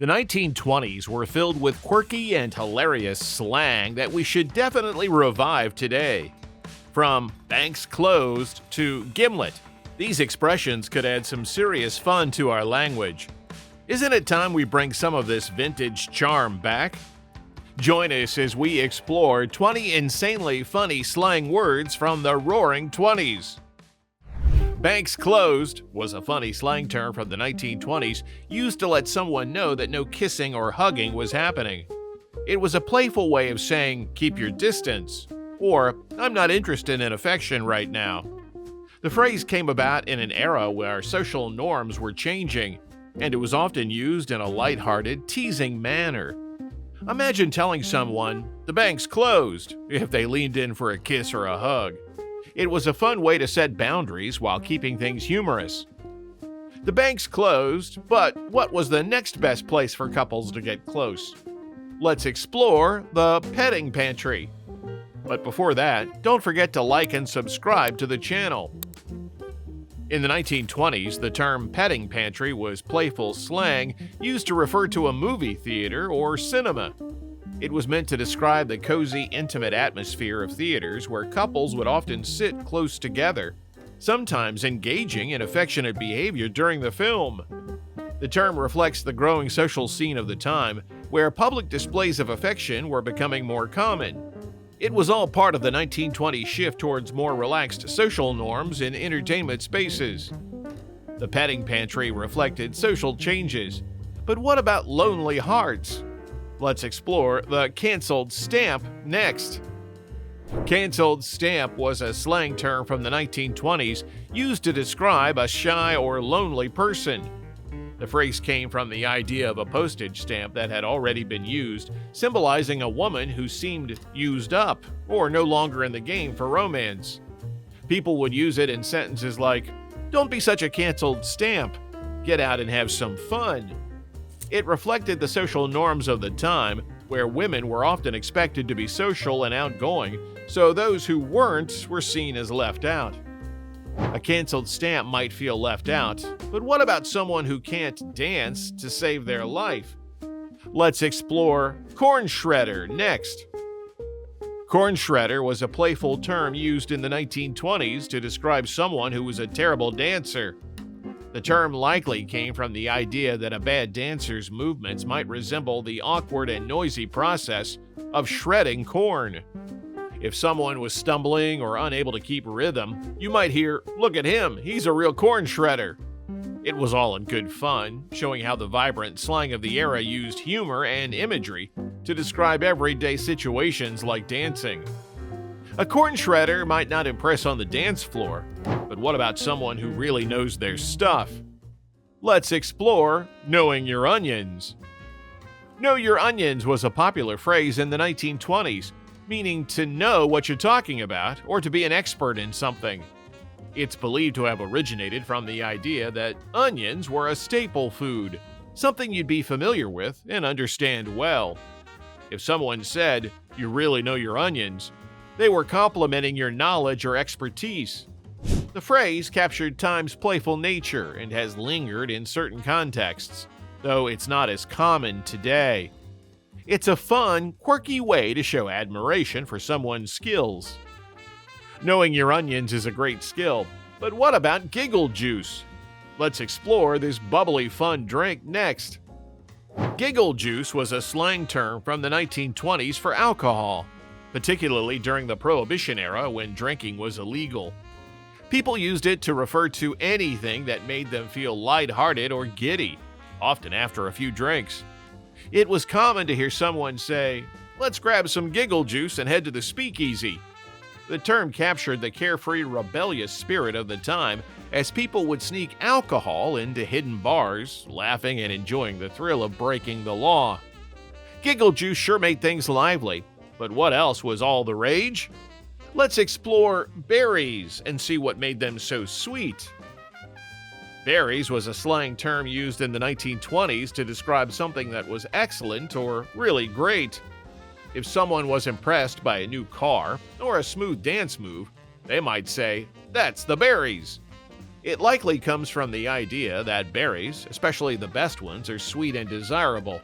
The 1920s were filled with quirky and hilarious slang that we should definitely revive today. From banks closed to Gimlet, these expressions could add some serious fun to our language. Isn't it time we bring some of this vintage charm back? Join us as we explore 20 insanely funny slang words from the Roaring '20s. Banks closed was a funny slang term from the 1920s used to let someone know that no kissing or hugging was happening. It was a playful way of saying, keep your distance, or I'm not interested in affection right now. The phrase came about in an era where social norms were changing, and it was often used in a lighthearted, teasing manner. Imagine telling someone, the bank's closed, if they leaned in for a kiss or a hug. It was a fun way to set boundaries while keeping things humorous. The bank's closed, but what was the next best place for couples to get close? Let's explore the petting pantry. But before that, don't forget to like and subscribe to the channel. In the 1920s, the term petting pantry was playful slang used to refer to a movie theater or cinema. It was meant to describe the cozy, intimate atmosphere of theaters where couples would often sit close together, sometimes engaging in affectionate behavior during the film. The term reflects the growing social scene of the time, where public displays of affection were becoming more common. It was all part of the 1920s shift towards more relaxed social norms in entertainment spaces. The petting pantry reflected social changes. But what about lonely hearts? Let's explore the canceled stamp next. Canceled stamp was a slang term from the 1920s used to describe a shy or lonely person. The phrase came from the idea of a postage stamp that had already been used, symbolizing a woman who seemed used up or no longer in the game for romance. People would use it in sentences like, "Don't be such a canceled stamp. Get out and have some fun." It reflected the social norms of the time, where women were often expected to be social and outgoing, so those who weren't were seen as left out. A canceled stamp might feel left out, but what about someone who can't dance to save their life? Let's explore corn shredder next. Corn shredder was a playful term used in the 1920s to describe someone who was a terrible dancer. The term likely came from the idea that a bad dancer's movements might resemble the awkward and noisy process of shredding corn. If someone was stumbling or unable to keep rhythm, you might hear, "Look at him, he's a real corn shredder." It was all in good fun, showing how the vibrant slang of the era used humor and imagery to describe everyday situations like dancing. A corn shredder might not impress on the dance floor, but what about someone who really knows their stuff? Let's explore knowing your onions. Know your onions was a popular phrase in the 1920s, meaning to know what you're talking about or to be an expert in something. It's believed to have originated from the idea that onions were a staple food, something you'd be familiar with and understand well. If someone said, "You really know your onions," they were complimenting your knowledge or expertise. The phrase captured time's playful nature and has lingered in certain contexts, though it's not as common today. It's a fun, quirky way to show admiration for someone's skills. Knowing your onions is a great skill, but what about giggle juice? Let's explore this bubbly, fun drink next. Giggle juice was a slang term from the 1920s for alcohol, particularly during the Prohibition era when drinking was illegal. People used it to refer to anything that made them feel lighthearted or giddy, often after a few drinks. It was common to hear someone say, "Let's grab some giggle juice and head to the speakeasy." The term captured the carefree, rebellious spirit of the time as people would sneak alcohol into hidden bars, laughing and enjoying the thrill of breaking the law. Giggle juice sure made things lively, but what else was all the rage? Let's explore berries and see what made them so sweet. Berries was a slang term used in the 1920s to describe something that was excellent or really great. If someone was impressed by a new car or a smooth dance move, they might say, "That's the berries." It likely comes from the idea that berries, especially the best ones, are sweet and desirable.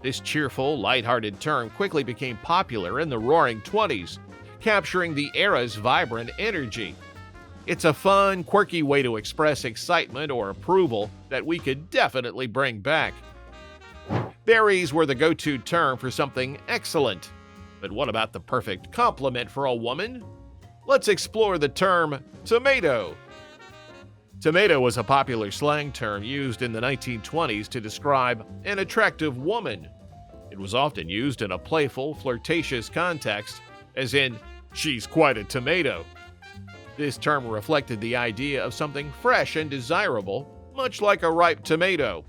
This cheerful, lighthearted term quickly became popular in the Roaring '20s, capturing the era's vibrant energy. It's a fun, quirky way to express excitement or approval that we could definitely bring back. Berries were the go-to term for something excellent. But what about the perfect compliment for a woman? Let's explore the term tomato. Tomato was a popular slang term used in the 1920s to describe an attractive woman. It was often used in a playful, flirtatious context, as in, she's quite a tomato. This term reflected the idea of something fresh and desirable, much like a ripe tomato.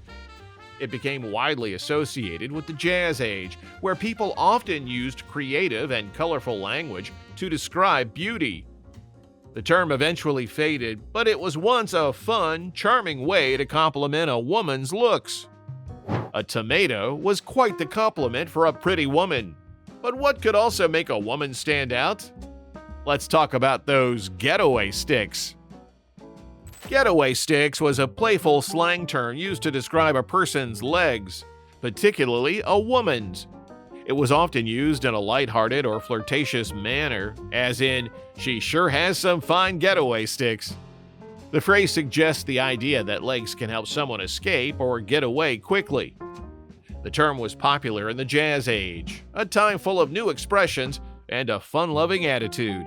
It became widely associated with the Jazz Age, where people often used creative and colorful language to describe beauty. The term eventually faded, but it was once a fun, charming way to compliment a woman's looks. A tomato was quite the compliment for a pretty woman. But what could also make a woman stand out? Let's talk about those getaway sticks. Getaway sticks was a playful slang term used to describe a person's legs, particularly a woman's. It was often used in a lighthearted or flirtatious manner, as in, she sure has some fine getaway sticks. The phrase suggests the idea that legs can help someone escape or get away quickly. The term was popular in the Jazz Age, a time full of new expressions and a fun-loving attitude,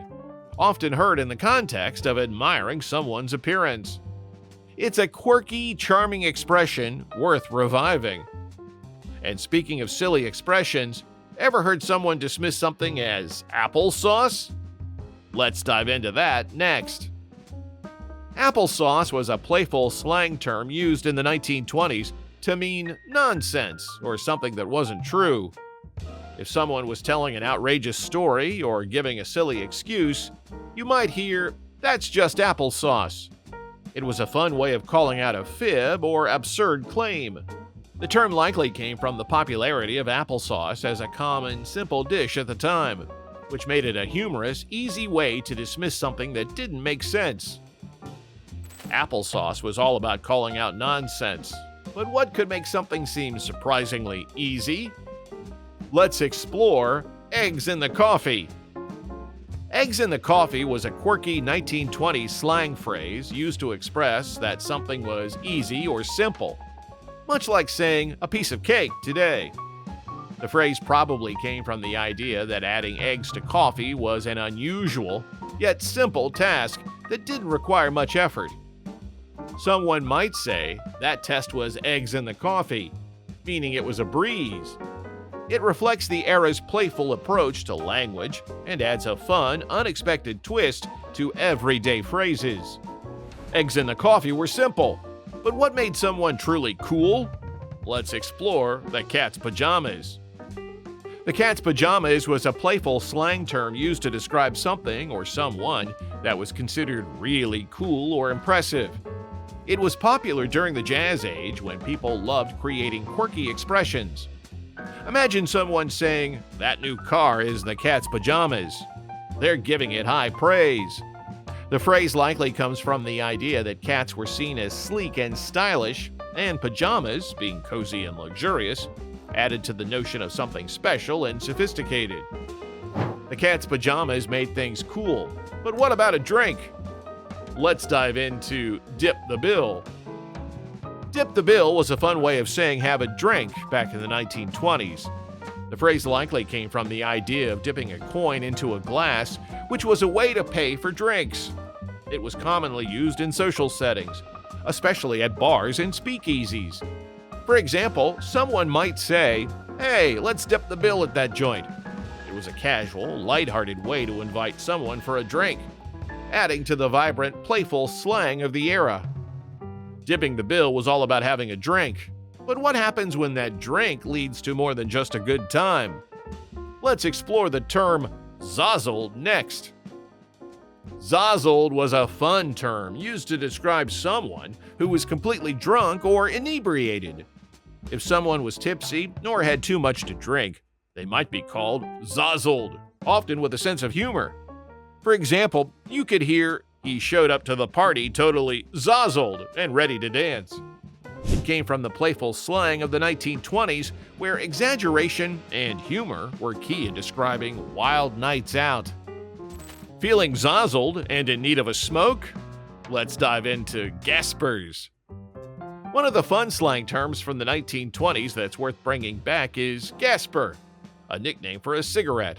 often heard in the context of admiring someone's appearance. It's a quirky, charming expression worth reviving. And speaking of silly expressions, ever heard someone dismiss something as applesauce? Let's dive into that next. Applesauce was a playful slang term used in the 1920s to mean nonsense or something that wasn't true. If someone was telling an outrageous story or giving a silly excuse, you might hear, "That's just applesauce." It was a fun way of calling out a fib or absurd claim. The term likely came from the popularity of applesauce as a common, simple dish at the time, which made it a humorous, easy way to dismiss something that didn't make sense. Applesauce was all about calling out nonsense, but what could make something seem surprisingly easy? Let's explore eggs in the coffee. Eggs in the coffee was a quirky 1920s slang phrase used to express that something was easy or simple, much like saying a piece of cake today. The phrase probably came from the idea that adding eggs to coffee was an unusual, yet simple task that didn't require much effort. Someone might say that test was eggs in the coffee, meaning it was a breeze. It reflects the era's playful approach to language and adds a fun, unexpected twist to everyday phrases. Eggs in the coffee were simple, but what made someone truly cool? Let's explore the cat's pajamas. The cat's pajamas was a playful slang term used to describe something or someone that was considered really cool or impressive. It was popular during the Jazz Age when people loved creating quirky expressions. Imagine someone saying, "That new car is the cat's pajamas." They're giving it high praise. The phrase likely comes from the idea that cats were seen as sleek and stylish, and pajamas, being cozy and luxurious, added to the notion of something special and sophisticated. The cat's pajamas made things cool, but what about a drink? Let's dive into Dip the Bill. Dip the bill was a fun way of saying have a drink back in the 1920s. The phrase likely came from the idea of dipping a coin into a glass, which was a way to pay for drinks. It was commonly used in social settings, especially at bars and speakeasies. For example, someone might say, "Hey, let's dip the bill at that joint." It was a casual, lighthearted way to invite someone for a drink, adding to the vibrant, playful slang of the era. Dipping the bill was all about having a drink. But what happens when that drink leads to more than just a good time? Let's explore the term zozzled next. Zozzled was a fun term used to describe someone who was completely drunk or inebriated. If someone was tipsy or had too much to drink, they might be called zozzled, often with a sense of humor. For example, you could hear, he showed up to the party totally zazzled and ready to dance. It came from the playful slang of the 1920s, where exaggeration and humor were key in describing wild nights out. Feeling zazzled and in need of a smoke? Let's dive into gaspers. One of the fun slang terms from the 1920s that's worth bringing back is gasper, a nickname for a cigarette.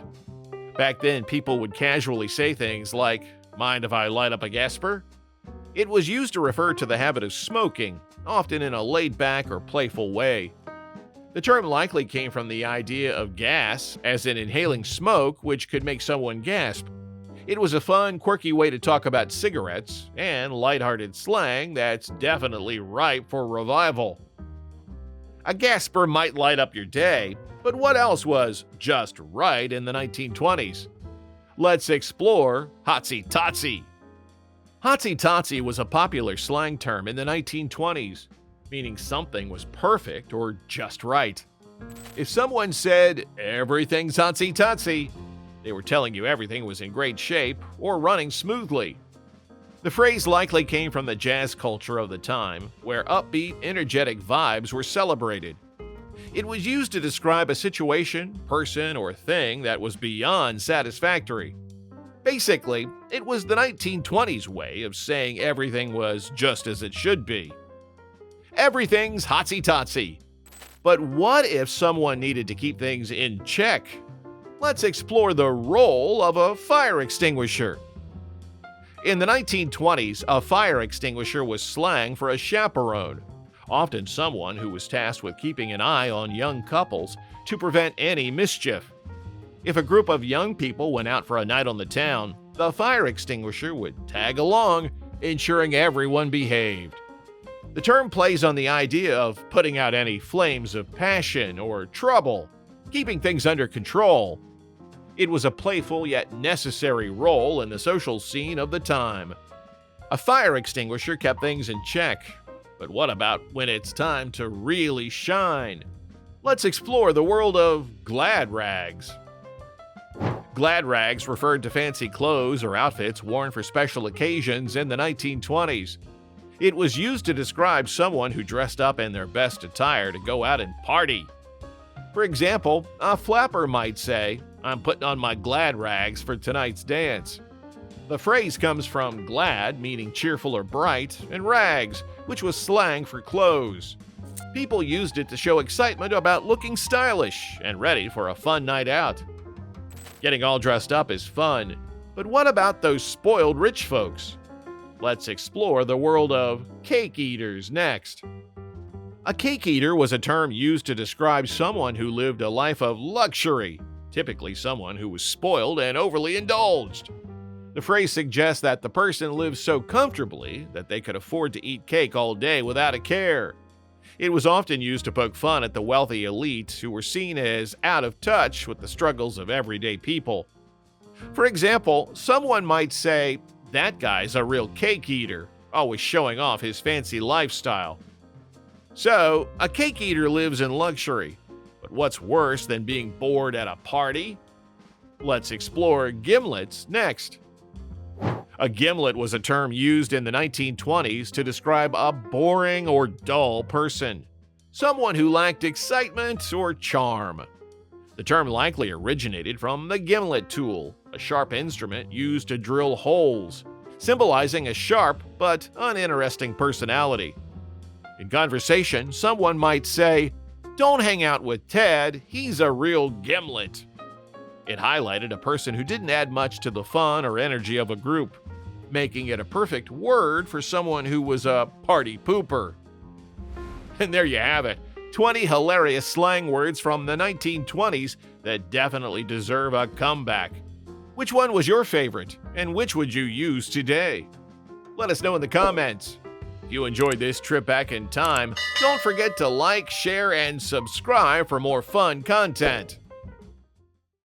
Back then, people would casually say things like, "Mind if I light up a gasper?" It was used to refer to the habit of smoking, often in a laid-back or playful way. The term likely came from the idea of gas, as in inhaling smoke, which could make someone gasp. It was a fun, quirky way to talk about cigarettes, and lighthearted slang that's definitely ripe for revival. A gasper might light up your day, but what else was just right in the 1920s? Let's explore hotsy-totsy. Hotsy-totsy was a popular slang term in the 1920s, meaning something was perfect or just right. If someone said, "Everything's hotsy-totsy," they were telling you everything was in great shape or running smoothly. The phrase likely came from the jazz culture of the time, where upbeat, energetic vibes were celebrated. It was used to describe a situation, person, or thing that was beyond satisfactory. Basically, it was the 1920s way of saying everything was just as it should be. Everything's hotsy-totsy. But what if someone needed to keep things in check? Let's explore the role of a fire extinguisher. In the 1920s, a fire extinguisher was slang for a chaperone, often someone who was tasked with keeping an eye on young couples to prevent any mischief. If a group of young people went out for a night on the town, the fire extinguisher would tag along, ensuring everyone behaved. The term plays on the idea of putting out any flames of passion or trouble, keeping things under control. It was a playful yet necessary role in the social scene of the time. A fire extinguisher kept things in check, but what about when it's time to really shine? Let's explore the world of glad rags. Glad rags referred to fancy clothes or outfits worn for special occasions in the 1920s. It was used to describe someone who dressed up in their best attire to go out and party. For example, a flapper might say, "I'm putting on my glad rags for tonight's dance." The phrase comes from glad, meaning cheerful or bright, and rags, which was slang for clothes. People used it to show excitement about looking stylish and ready for a fun night out. Getting all dressed up is fun, but what about those spoiled rich folks? Let's explore the world of cake eaters next. A cake eater was a term used to describe someone who lived a life of luxury, typically someone who was spoiled and overly indulged. The phrase suggests that the person lived so comfortably that they could afford to eat cake all day without a care. It was often used to poke fun at the wealthy elite who were seen as out of touch with the struggles of everyday people. For example, someone might say, "That guy's a real cake eater, always showing off his fancy lifestyle." So, a cake eater lives in luxury. But what's worse than being bored at a party? Let's explore gimlets next. A gimlet was a term used in the 1920s to describe a boring or dull person, someone who lacked excitement or charm. The term likely originated from the gimlet tool, a sharp instrument used to drill holes, symbolizing a sharp but uninteresting personality. In conversation, someone might say, "Don't hang out with Ted, he's a real gimlet." It highlighted a person who didn't add much to the fun or energy of a group, making it a perfect word for someone who was a party pooper. And there you have it, 20 hilarious slang words from the 1920s that definitely deserve a comeback. Which one was your favorite, and which would you use today? Let us know in the comments. If you enjoyed this trip back in time, don't forget to like, share, and subscribe for more fun content.